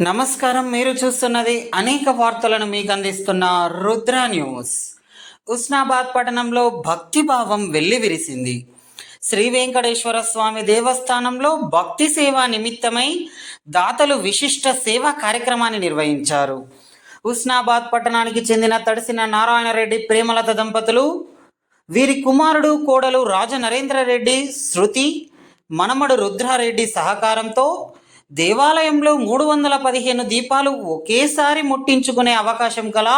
నమస్కారం. మీరు చూస్తున్నది అనేక వార్తలను మీకు అందిస్తున్న రుద్ర న్యూస్. ఉస్నాబాద్ పట్టణంలో భక్తిభావం వెల్లివిరిసింది. శ్రీ వెంకటేశ్వర స్వామి దేవస్థానంలో భక్తి సేవా నిమిత్తమై దాతలు విశిష్ట సేవా కార్యక్రమాన్ని నిర్వహించారు. ఉస్నాబాద్ పట్టణానికి చెందిన తడిసిన నారాయణరెడ్డి ప్రేమలత దంపతులు, వీరి కుమారుడు కోడలు రాజనరేంద్రరెడ్డి శృతి, మనమడు రుద్రారెడ్డి సహకారంతో దేవాలయంలో 315 దీపాలు ఒకేసారి ముట్టించుకునే అవకాశం గల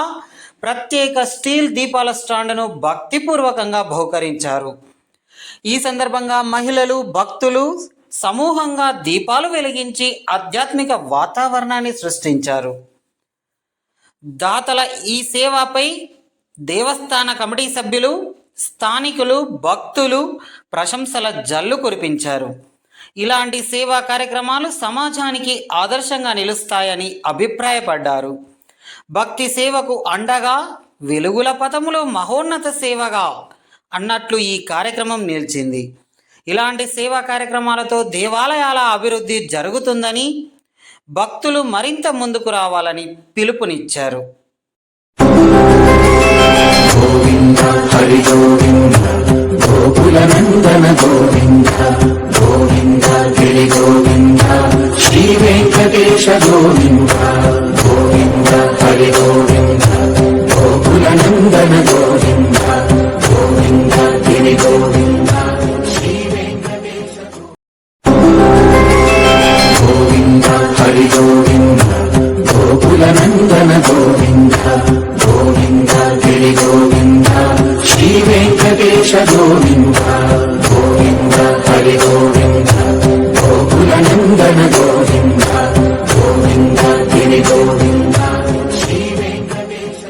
ప్రత్యేక స్టీల్ దీపాల స్టాండ్ను భక్తిపూర్వకంగా బహుకరించారు. ఈ సందర్భంగా మహిళలు, భక్తులు సమూహంగా దీపాలు వెలిగించి ఆధ్యాత్మిక వాతావరణాన్ని సృష్టించారు. దాతల ఈ సేవపై దేవస్థాన కమిటీ సభ్యులు, స్థానికులు, భక్తులు ప్రశంసల జల్లు కురిపించారు. ఇలాంటి సేవా కార్యక్రమాలు సమాజానికి ఆదర్శంగా నిలుస్తాయని అభిప్రాయపడ్డారు. భక్తి సేవకు అండగా, వెలుగుల పథములో మహోన్నత సేవగా అన్నట్లు ఈ కార్యక్రమం నిలిచింది. ఇలాంటి సేవా కార్యక్రమాలతో దేవాలయాల అభివృద్ధి జరుగుతుందని, భక్తులు మరింత ముందుకు రావాలని పిలుపునిచ్చారు. గోవింద హరి గోవింద గోకుల నందన గోవింద గోవింద గిరి గోవింద శ్రీ వెంకటేశ గోవింద గోవింద హరి గోవింద గోకుల నందన గోవింద గోవింద గిరి గోవింద శ్రీ వెంకటేశ గోవింద హరి గోవింద గోకుల నందన గోవింద గోవింద గిరి గోవింద శ్రీ వెంకటేశ గోవింద గోవింద హరి గోవింద గోకుల నందన గోవింద గోవింద గిరి గోవింద శ్రీ వెంకటేశ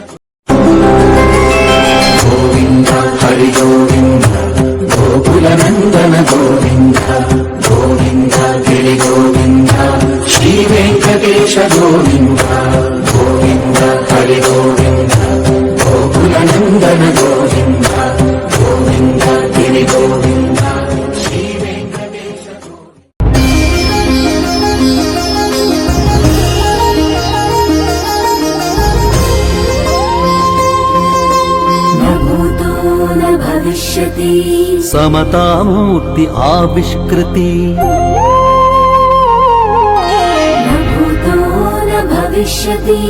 గోవింద హరి గోవింద గోకుల నందన గోవింద గోవింద గిరి గోవింద శ్రీ వెంకటేశ గోవింద గోవింద హరి గోవింద గోకుల నందన గోవింద గోవింద గిరి గోవింద శ్రీ వెంకటేశ భవిష్యతి సమతామూర్తి ఆవిష్కృతి భవిష్యతి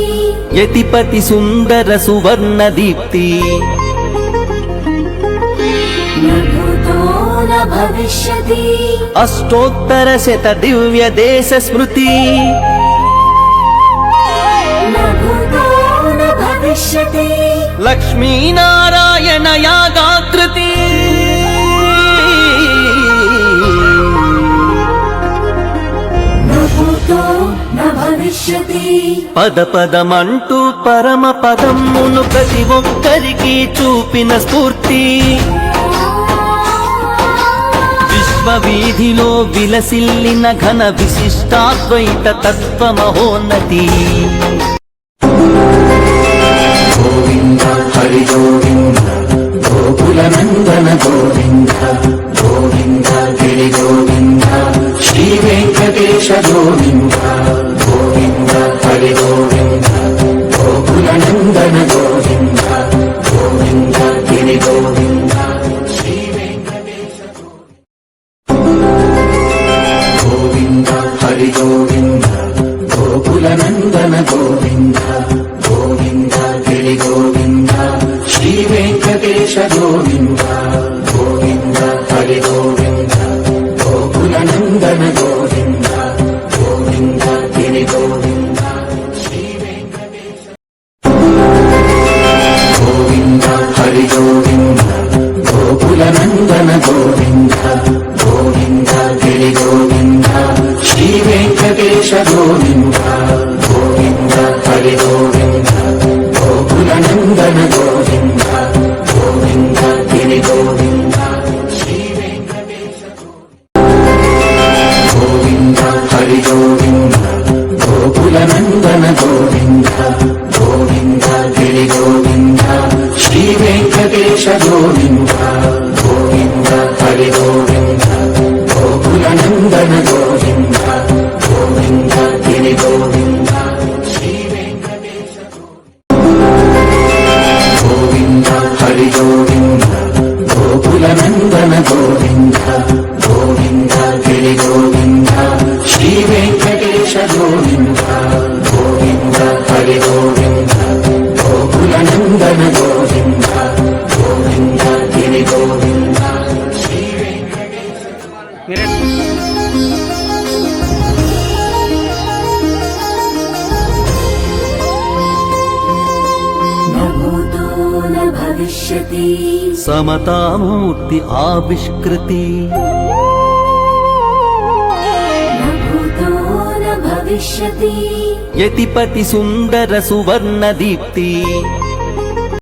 యతిపతి సుందర సువర్ణ దీప్తి భవిష్యతి అష్టోత్తర శత దివ్య దేశ స్మృతి భవిష్యతి లక్ష్మీనారాయణ యాగాకృతి పద పదమంటూ పరమ పదమును ప్రతి ఒక్కరికి చూపిన స్ఫూర్తి విశ్వవీధిలో విలసిల్లిన ఘన విశిష్టాద్వైత తత్వ మహోన్నతి. గోవింద హరి గోవింద గోకుల నందన గోవింద గోవింద గిరి గోవింద శ్రీ వెంకటేశ గోవింద గోవింద హరి గోవింద గోకుల నందన గోవింద గోవింద గిరి గోవింద శ్రీ వెంకటేశ గోవింద హరి గోవింద గోకుల నందన గోవింద గోవింద గిరి గోవింద శ్రీ వెంకటేశ గోవింద గోవింద హరి గోవింద గోకుల నందన గోవింద గోవింద గిరి గోవింద శ్రీ వెంకటేశ గోవింద హరి గోవింద గోకుల నందన గోవింద గోవింద గిరి గోవింద శ్రీ వెంకటేశ గోవింద గోవింద హరి గోవింద గోకుల నందన గోవింద గోవింద గిరి గోవింద శ్రీ వెంకటేశ గోవింద హరి గోవింద గోకుల నందన గోవింద గోవింద గిరి గోవింద శ్రీ వెంకటేశ గోవింద గోవింద హరి గోవింద గోకుల నందన గోవింద గోవింద గిరి గోవింద भविष्यति సమతామూర్తి ఆవిష్కృతి न भूतो न भविष्यति యతిపతి సుందర సువర్ణ దీప్తి